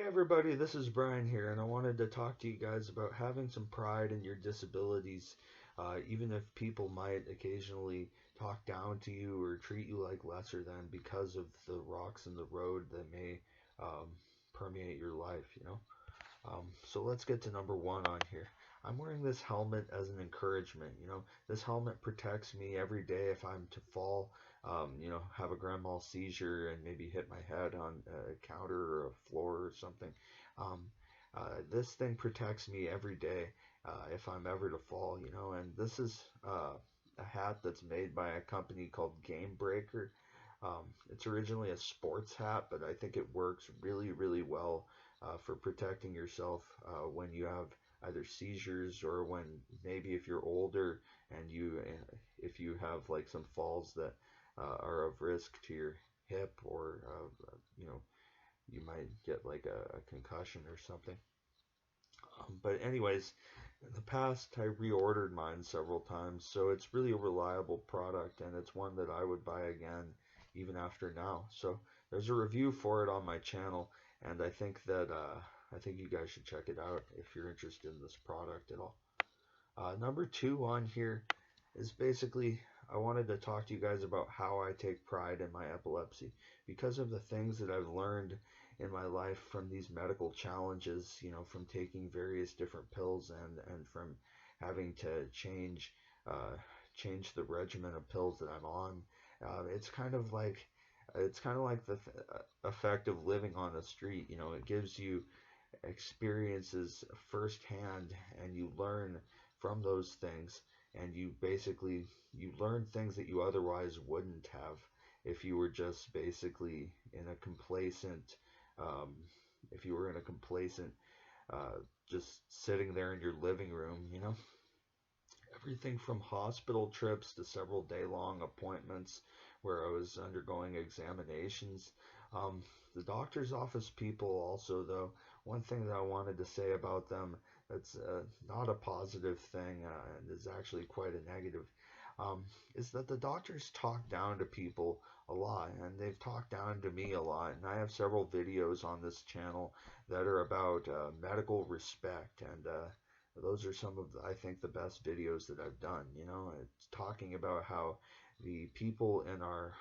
Everybody, this is Brian here, and I wanted to talk to you guys about having some pride in your disabilities, even if people might occasionally talk down to you or treat you like lesser than because of the rocks in the road that may um, permeate your life. So let's get to number one on here. I'm wearing this helmet as an encouragement. This helmet protects me every day if I'm to fall, have a grand mal seizure and maybe hit my head on a counter or a floor or something. Um, this thing protects me every day if I'm ever to fall. And this is a hat that's made by a company called Game Breaker. It's originally a sports hat, but I think it works really, really well for protecting yourself when you have either seizures or when maybe if you're older and if you have like some falls that are of risk to your hip or you know you might get like a concussion or something. But anyways, in the past I reordered mine several times, so it's really a reliable product and it's one that I would buy again even after now. So there's a review for it on my channel, and I think you guys should check it out if you're interested in this product at all. Number two on here is basically I wanted to talk to you guys about how I take pride in my epilepsy because of the things that I've learned in my life from these medical challenges, from taking various different pills and from having to change the regimen of pills that I'm on. It's kind of like the effect of living on the street. It gives you experiences firsthand and you learn from those things, and you learn things that you otherwise wouldn't have if you were just basically in a complacent um, if you were in a complacent just sitting there in your living room. Everything from hospital trips to several day-long appointments where I was undergoing examinations. The doctor's office people also, though, one thing that I wanted to say about them that's not a positive thing and is actually quite a negative, is that the doctors talk down to people a lot, and they've talked down to me a lot. And I have several videos on this channel that are about medical respect, and those are some of I think the best videos that I've done. It's talking about how the people in our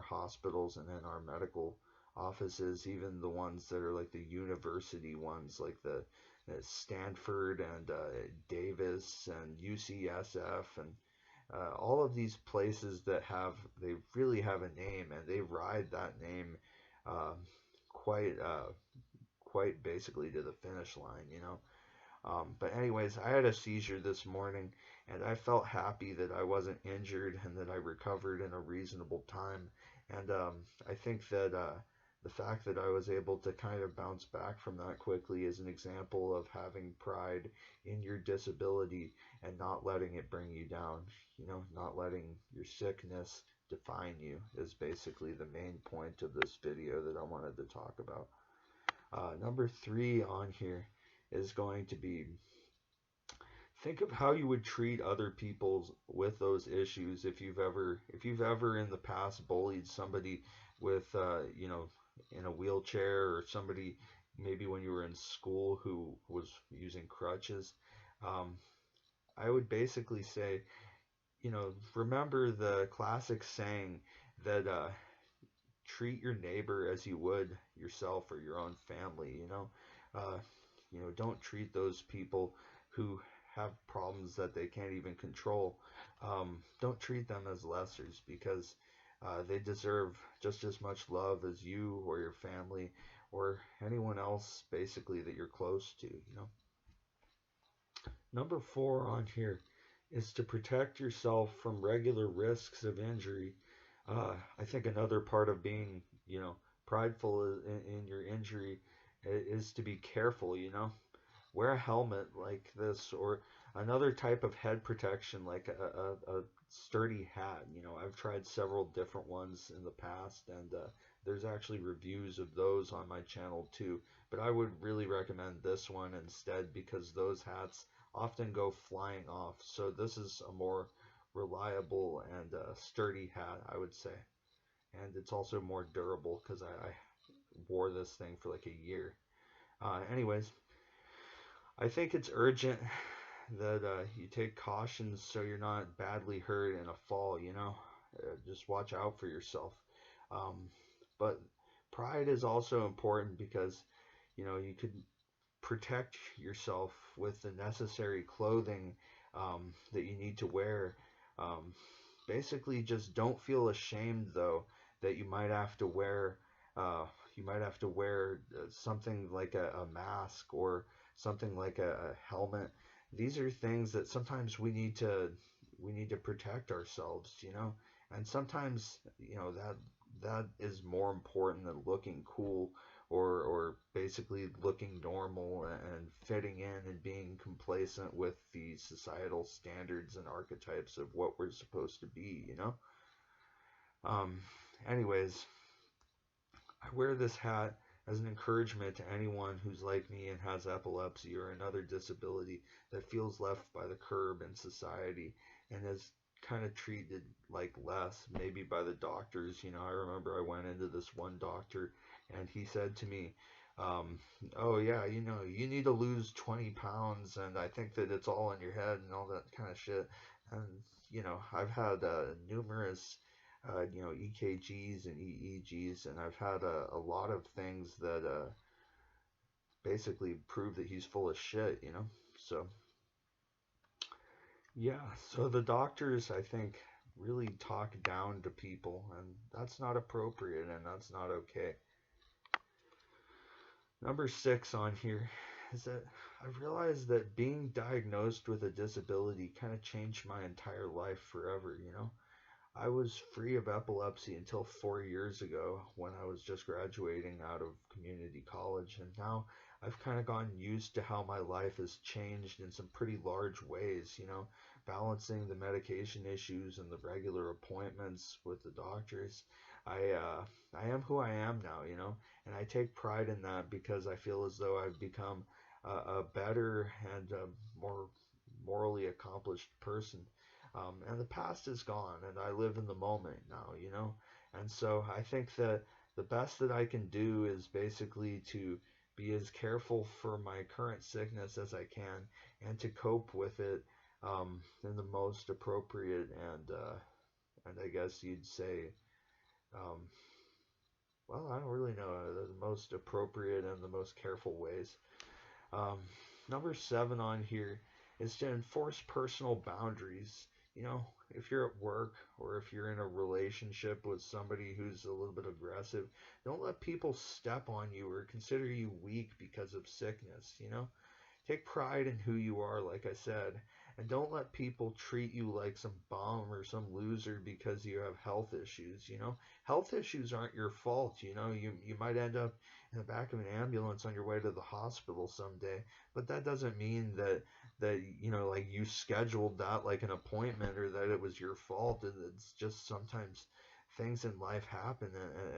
hospitals and in our medical offices, even the ones that are like the university ones, like the Stanford and Davis and UCSF and all of these places they really have a name and they ride that name uh, quite quite basically to the finish line. But anyways, I had a seizure this morning, and I felt happy that I wasn't injured and that I recovered in a reasonable time. And I think that the fact that I was able to kind of bounce back from that quickly is an example of having pride in your disability and not letting it bring you down. Not letting your sickness define you is basically the main point of this video that I wanted to talk about. Number three on here is going to be think of how you would treat other people with those issues if you've ever in the past bullied somebody with in a wheelchair, or somebody maybe when you were in school who was using crutches. um, I would basically say, remember the classic saying that treat your neighbor as you would yourself or your own family. Uh, don't treat those people who have problems that they can't even control. Don't treat them as lessers, because they deserve just as much love as you or your family or anyone else basically that you're close to. Number four on here is to protect yourself from regular risks of injury. I think another part of being, prideful in your injury is to be careful. Wear a helmet like this, or another type of head protection like a sturdy hat. I've tried several different ones in the past, and there's actually reviews of those on my channel too. But I would really recommend this one instead, because those hats often go flying off. So this is a more reliable and sturdy hat, I would say. And it's also more durable because I wore this thing for like a year. Anyways, I think it's urgent that you take cautions so you're not badly hurt in a fall, just watch out for yourself. Um, but pride is also important because, you could protect yourself with the necessary clothing that you need to wear. Um, Basically, just don't feel ashamed though that uh, you might have to wear something like a mask or something like a helmet. These are things that sometimes we need to protect ourselves, and sometimes that is more important than looking cool or basically looking normal and fitting in and being complacent with the societal standards and archetypes of what we're supposed to be. Um, Anyways, I wear this hat as an encouragement to anyone who's like me and has epilepsy or another disability that feels left by the curb in society and is kind of treated like less, maybe by the doctors. I remember I went into this one doctor and he said to me, oh yeah, you need to lose 20 pounds and I think that it's all in your head and all that kind of shit. And, I've had numerous EKGs and EEGs, and I've had a lot of things that basically prove that he's full of shit. So, yeah, so the doctors, I think, really talk down to people, and that's not appropriate and that's not okay. Number 6 on here is that I've realized that being diagnosed with a disability kind of changed my entire life forever. I was free of epilepsy until 4 years ago when I was just graduating out of community college, and now I've kind of gotten used to how my life has changed in some pretty large ways, balancing the medication issues and the regular appointments with the doctors. I am who I am now, and I take pride in that because I feel as though I've become a better and more morally accomplished person. And the past is gone, and I live in the moment now. And so I think that the best that I can do is basically to be as careful for my current sickness as I can and to cope with it in the most appropriate and I guess you'd say, um, well, I don't really know, the most appropriate and the most careful ways. Um, Number 7 on here is to enforce personal boundaries. If you're at work or if you're in a relationship with somebody who's a little bit aggressive, don't let people step on you or consider you weak because of sickness. Take pride in who you are, like I said, and don't let people treat you like some bum or some loser because you have health issues. Health issues aren't your fault. You might end up in the back of an ambulance on your way to the hospital someday, but that doesn't mean that like you scheduled that like an appointment or that it was your fault. It's just sometimes things in life happen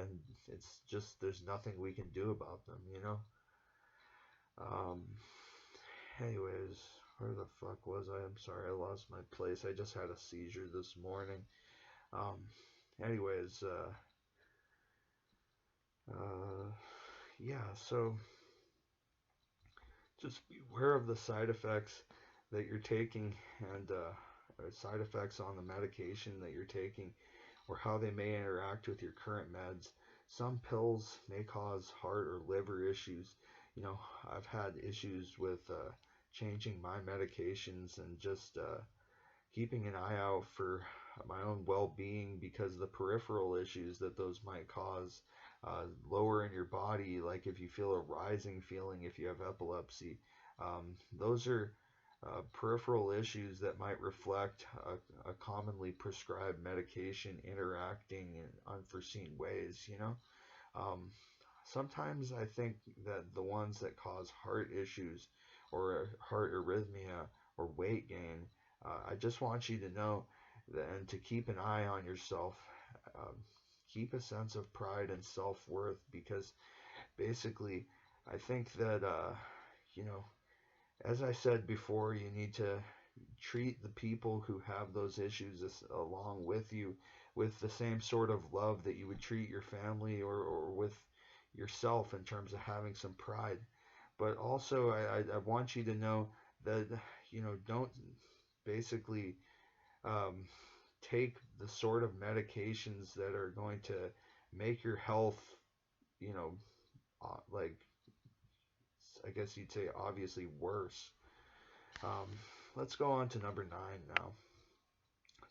and it's just there's nothing we can do about them. Um, Anyways, where the fuck was I? I'm sorry, I lost my place. I just had a seizure this morning. Um, anyways, uh, yeah, so just beware of the side effects that you're taking and side effects on the medication that you're taking or how they may interact with your current meds. Some pills may cause heart or liver issues. I've had issues with changing my medications and just keeping an eye out for my own well-being because the peripheral issues that those might cause lower in your body, like if you feel a rising feeling if you have epilepsy, those are peripheral issues that might reflect a commonly prescribed medication interacting in unforeseen ways. Um, Sometimes I think that the ones that cause heart issues or heart arrhythmia or weight gain, I just want you to know that, and to keep an eye on yourself. Um, Keep a sense of pride and self-worth because basically I think that, you know, as I said before, you need to treat the people who have those issues along with you with the same sort of love that you would treat your family or with yourself in terms of having some pride. But also, I want you to know that, don't basically um, take the sort of medications that are going to make your health, you know, like, I guess you'd say obviously worse. Um, let's go on to number 9 now.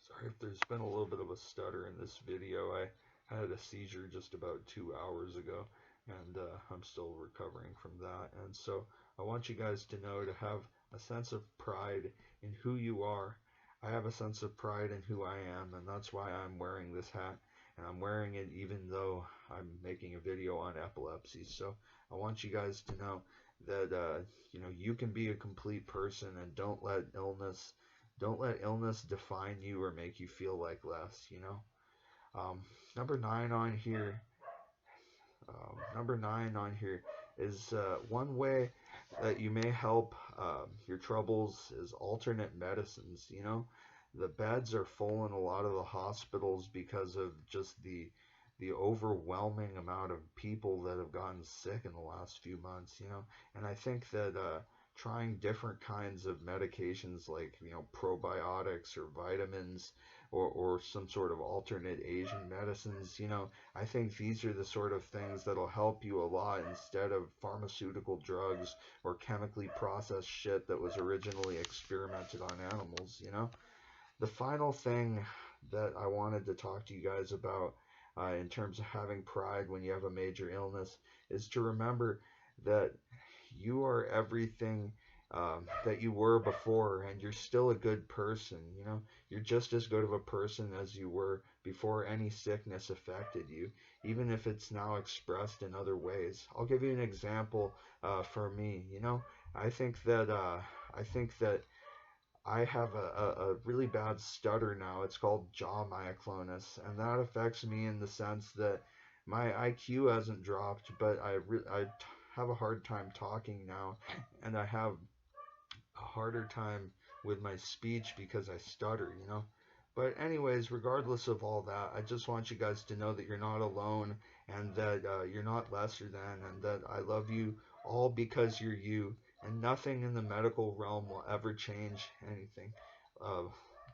Sorry if there's been a little bit of a stutter in this video. I had a seizure just about 2 hours ago, and I'm still recovering from that. And so I want you guys to know, to have a sense of pride in who you are. I have a sense of pride in who I am, and that's why I'm wearing this hat. And I'm wearing it even though I'm making a video on epilepsy. So I want you guys to know that you can be a complete person, and don't let illness define you or make you feel like less. Um, number 9 on here. Number 9 on here is one way that you may help your troubles is alternate medicines. The beds are full in a lot of the hospitals because of just the overwhelming amount of people that have gotten sick in the last few months. And I think that trying different kinds of medications like, probiotics or vitamins, or some sort of alternate Asian medicines. I think these are the sort of things that'll help you a lot, instead of pharmaceutical drugs or chemically processed shit that was originally experimented on animals. The final thing that I wanted to talk to you guys about, in terms of having pride when you have a major illness, is to remember that you are everything that you were before, and you're still a good person. You're just as good of a person as you were before any sickness affected you, even if it's now expressed in other ways. I'll give you an example for me. I think that I have a really bad stutter now. It's called jaw myoclonus, and that affects me in the sense that my IQ hasn't dropped, but I have a hard time talking now, and I have a harder time with my speech because I stutter. But anyways, regardless of all that, I just want you guys to know that you're not alone, and that you're not lesser than, and that I love you all because you're you, and nothing in the medical realm will ever change anything, uh,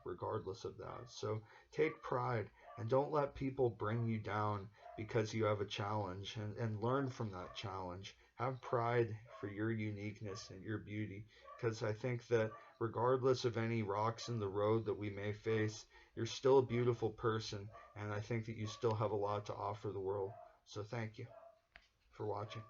regardless of that. So take pride, and don't let people bring you down because you have a challenge, and learn from that challenge. Have pride for your uniqueness and your beauty, because I think that regardless of any rocks in the road that we may face, you're still a beautiful person, and I think that you still have a lot to offer the world. So thank you for watching.